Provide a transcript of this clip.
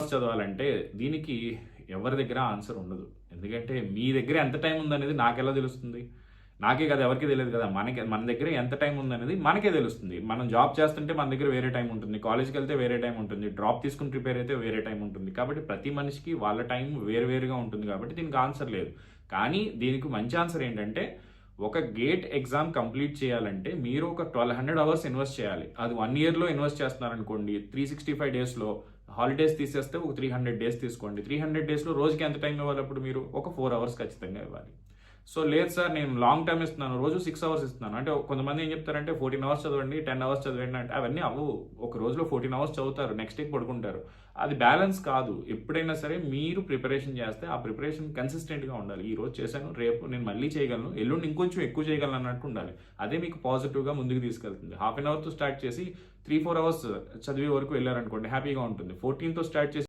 Hours చదవాలంటే దీనికి ఎవరి దగ్గర ఆన్సర్ ఉండదు. ఎందుకంటే మీ దగ్గర ఎంత టైం ఉందనేది నాకెలా తెలుస్తుంది? నాకే కదా, ఎవరికీ తెలియదు కదా. మన దగ్గర ఎంత టైం ఉందనేది మనకే తెలుస్తుంది. మనం జాబ్ చేస్తుంటే మన దగ్గర వేరే టైం ఉంటుంది, కాలేజ్కి వెళ్తే వేరే టైం ఉంటుంది, డ్రాప్ తీసుకుని ప్రిపేర్ అయితే వేరే టైం ఉంటుంది. కాబట్టి ప్రతి మనిషికి వాళ్ళ టైం వేరువేరుగా ఉంటుంది. కాబట్టి దీనికి ఆన్సర్ లేదు. కానీ దీనికి మంచి ఆన్సర్ ఏంటంటే, ఒక గేట్ ఎగ్జామ్ కంప్లీట్ చేయాలంటే మీరు ఒక 1200 అవర్స్ ఇన్వెస్ట్ చేయాలి. అది 1 ఇయర్లో ఇన్వెస్ట్ చేస్తున్నారనుకోండి, 365 డేస్లో హాలిడేస్ తీసేస్తే ఒక 300 డేస్ తీసుకోండి. 300 డేస్లో రోజుకి ఎంత టైం ఇవ్వాలి? అప్పుడు మీరు ఒక 4 అవర్స్ ఖచ్చితంగా ఇవ్వాలి. సో లేదు సార్, నేను లాంగ్ టర్మ్ ఇస్తున్నాను, రోజు 6 అవర్స్ ఇస్తున్నాను అంటే, కొంతమంది ఏం చెప్తారంటే 14 అవర్స్ చదవండి, 10 అవర్స్ చదవండి అంటే అవన్నీ అవ్వవు. ఒక రోజులో 14 అవర్స్ చదువుతారు, నెక్స్ట్ డే పడుకుంటారు. అది బ్యాలెన్స్ కాదు. ఎప్పుడైనా సరే మీరు ప్రిపరేషన్ చేస్తే ఆ ప్రిపరేషన్ కన్సిస్టెంట్గా ఉండాలి. ఈ రోజు చేశాను, రేపు నేను మళ్ళీ చేయగలను, ఎల్లుండి ఇంకొంచెం ఎక్కువ చేయగలను అన్నట్టు ఉండాలి. అదే మీకు పాజిటివ్గా ముందుకు తీసుకెళ్తుంది. హాఫ్ అన్ అవర్తో స్టార్ట్ చేసి 3-4 అవర్స్ చదివే వరకు వెళ్ళారనుకోండి, హ్యాపీగా ఉంటుంది. 14తో స్టార్ట్ చేసి